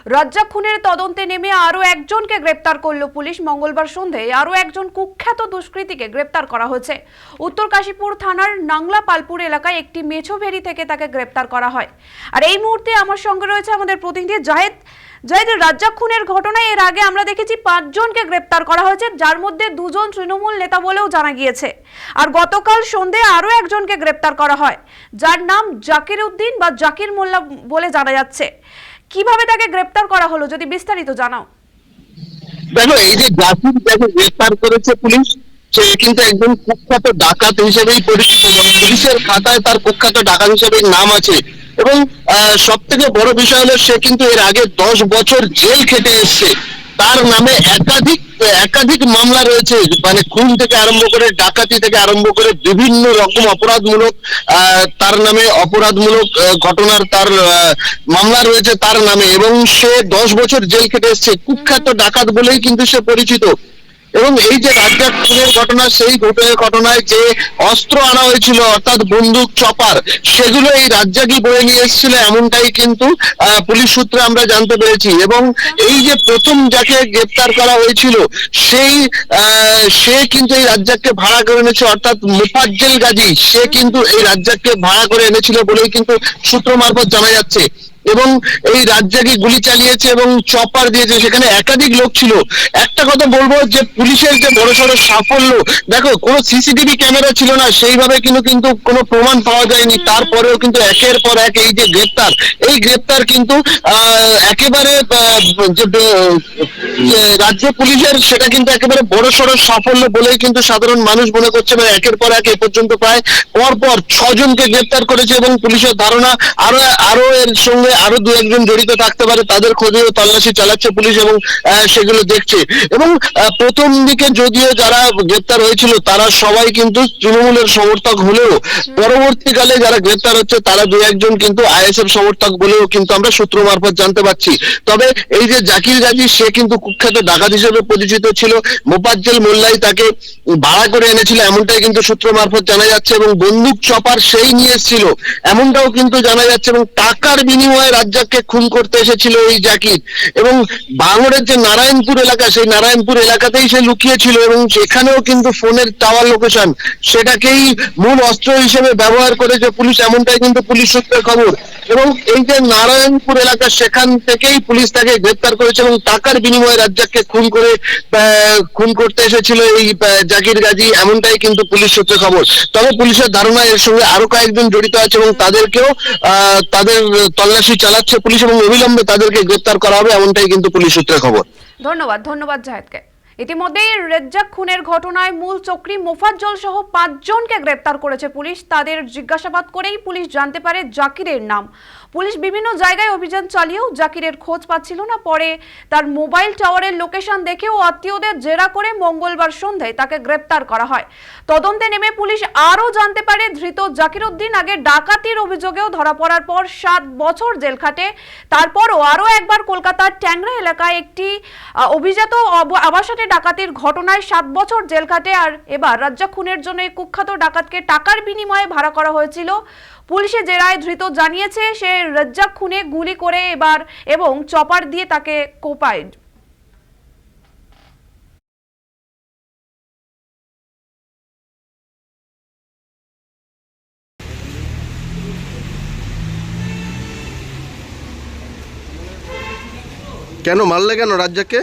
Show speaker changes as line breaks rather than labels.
রাজ্জাক খুনের তদন্তে নেমে আরও একজনকে গ্রেপ্তার করল পুলিশ। মঙ্গলবার সন্ধ্যায় আরও একজন কুখ্যাত দুষ্কৃতীকে গ্রেপ্তার করা হয়েছে। উত্তর কাশীপুর থানার নাংলা পালপুর এলাকায় একটি মেছো ভেরি থেকে তাকে গ্রেপ্তার করা হয়। আর এই মুহূর্তে আমার সঙ্গে রয়েছে আমাদের প্রতিনিধি জাহেদ। রাজ্জাক খুনের ঘটনায় এর আগে আমরা দেখেছি 5 জনকে গ্রেপ্তার করা হয়েছে, যার মধ্যে 2 জন তৃণমূল নেতা বলেও জানা গিয়েছে। আর গতকাল সন্ধ্যায় আরও একজনকে গ্রেপ্তার করা হয়, যার নাম জাকির উদ্দিন বা জাকির মোল্লা বলে জানা যাচ্ছে। কিভাবে তাকে গ্রেপ্তার করা হলো যদি বিস্তারিত জানাও।
দেখো, এই যে জাকির যাকে গ্রেপ্তার করেছে পুলিশ, সে কিন্তু একজন কুখ্যাত ডাকাত হিসেবেই পরিচিত এবং পুলিশের খাতায় তার কুখ্যাত ডাকাত হিসেবে নাম আছে। এবং সব থেকে বড় বিষয় হলো সে কিন্তু এর আগে 10 বছর জেল খেটে এসছে। তার নামে একাধিক মামলা রয়েছে, মানে খুন থেকে আরম্ভ করে ডাকাতি থেকে আরম্ভ করে বিভিন্ন রকম অপরাধমূলক তার নামে অপরাধমূলক ঘটনার তার মামলা রয়েছে তার নামে। এবং সে 10 বছর জেল খেটে এসছে, কুখ্যাত ডাকাত বলেই কিন্তু সে পরিচিত। এবং এই যে রাজ্জাক খুনের ঘটনা, সেই ঘটনায় যে অস্ত্র আনা হয়েছিল অর্থাৎ বন্দুক, চপার, সেগুলো এই রাজ্জাকই বয়ে নিয়ে এসেছিল, এমনটাই কিন্তু পুলিশ সূত্রে আমরা জানতে পেরেছি। এবং এই যে প্রথম যাকে গ্রেপ্তার করা হয়েছিল সে কিন্তু এই রাজ্জাককে ভাড়া করে এনেছে, অর্থাৎ মোফাজ্জল গাজী, সে কিন্তু এই রাজ্জাককে ভাড়া করে এনেছিল বলেই কিন্তু সূত্র মারফত জানা যাচ্ছে। এবং এই রাজ্জাকে গুলি চালিয়েছে এবং চপার দিয়েছে, সেখানে একাধিক লোক ছিল। একটা কথা বলবো যে পুলিশের যে বড়সড় সাফল্য, দেখো কোনো সিসিটিভি ক্যামেরা ছিল না, সেইভাবে কিন্তু কোনো প্রমাণ পাওয়া যায়নি। তারপরেও কিন্তু একের পর এক এই যে গ্রেপ্তার কিন্তু একেবারে রাজ্য পুলিশের সেটা কিন্তু একেবারে বড়সড় সাফল্য বলেই কিন্তু সাধারণ মানুষ মনে করছে। মানে একের পর এক এ পর্যন্ত প্রায় পরপর 6 জনকে গ্রেপ্তার করেছে এবং পুলিশের ধারণা আরো এর সঙ্গে আরো 2-1 জন জড়িত থাকতে পারে। তাদের খোঁজেও তল্লাশি চালাচ্ছে পুলিশ এবং সেগুলো দেখছে। এবং প্রথম দিকে যদিও যারা গ্রেপ্তার হয়েছিল তারা সবাই কিন্তু তৃণমূলের সমর্থক হলেও পরবর্তীকালে যারা গ্রেপ্তার হচ্ছে তারা 2-1 জন কিন্তু আইএসএফ সমর্থক বলেও কিন্তু আমরা সূত্র মারফত জানতে পারছি। তবে এই যে জাকির গাজী, সে কিন্তু কুখ্যাত ডাকাত হিসেবে পরিচিত ছিল। মোফাজ্জল মোল্লাই তাকে ভাড়া করে এনেছিল, এমনটাই কিন্তু সূত্র মারফত জানা যাচ্ছে। এবং বন্দুক, চপার সেই নিয়ে এসেছিল, এমনটাও কিন্তু জানা যাচ্ছে। এবং টাকার বিনিময়ে রাজ্জাককে খুন করতে এসেছিল এই জাকির। এবং ভাঙড়ের যে নারায়ণপুর এলাকা, সেই নারায়ণপুর এলাকাতেই সে লুকিয়েছিল এবং সেখানেও কিন্তু ফোনের টাওয়ার লোকেশন, সেটাকেই মূল অস্ত্র হিসেবে ব্যবহার করেছে পুলিশ, এমনটাই কিন্তু পুলিশ সূত্রের খবর। এবং এই যে নারায়ণপুর এলাকা, সেখান থেকেই পুলিশ তাকে গ্রেপ্তার করেছে এবং টাকার বিনিময়ে রাজ্জাককে খুন করতে এসেছিল এই জাকির গাজী, এমনটাই কিন্তু পুলিশ সূত্রে খবর। তবে পুলিশের ধারণা এর সঙ্গে আরো কয়েকজন জড়িত আছে এবং তাদের তল্লাশি চালাচ্ছে পুলিশ এবং অবিলম্বে তাদেরকে গ্রেপ্তার করা হবে, এমনটাই কিন্তু পুলিশ সূত্রে খবর।
ধন্যবাদ জাহেদকে। ইতিমধ্যেই রাজ্জাক খুনের ঘটনায় মূল চক্রী মোফাজ্জল সহ 5 জনকে গ্রেপ্তার করেছে পুলিশ। তাদের জিজ্ঞাসাবাদ করেই পুলিশ জানতে পারে জাকিরের নাম। পুলিশ বিভিন্ন জায়গায় অভিযান চালিয়েও জাকিরের খোঁজ পাচ্ছিল না। পরে তার মোবাইল টাওয়ারের লোকেশন দেখেও আত্মীয়দের জেরা করে মঙ্গলবার সন্ধ্যায় তাকে গ্রেপ্তার করা হয়। তদন্তে নেমে পুলিশ আরও জানতে পারে ধৃত জাকির উদ্দিন আগে ডাকাতির অভিযোগেও ধরা পড়ার পর 7 বছর জেল খাটে। তারপরও আরও একবার কলকাতার ট্যাংরা এলাকায় একটি অভিজাত আবাসনে ডাকাতির ঘটনায় 7 বছর জেল খাটে। আর এবার রাজ্জাক খুনের জন্য এই কুখ্যাত ডাকাতকে টাকার বিনিময়ে ভাড়া করা হয়েছিল। পুলিশের জেরায় ধৃত জানিয়েছে সে রাজ্জাক খুনে গুলি করে এবং চপার দিয়ে তাকে কোপায়।
কেন মারলে কেন রাজ্জাককে?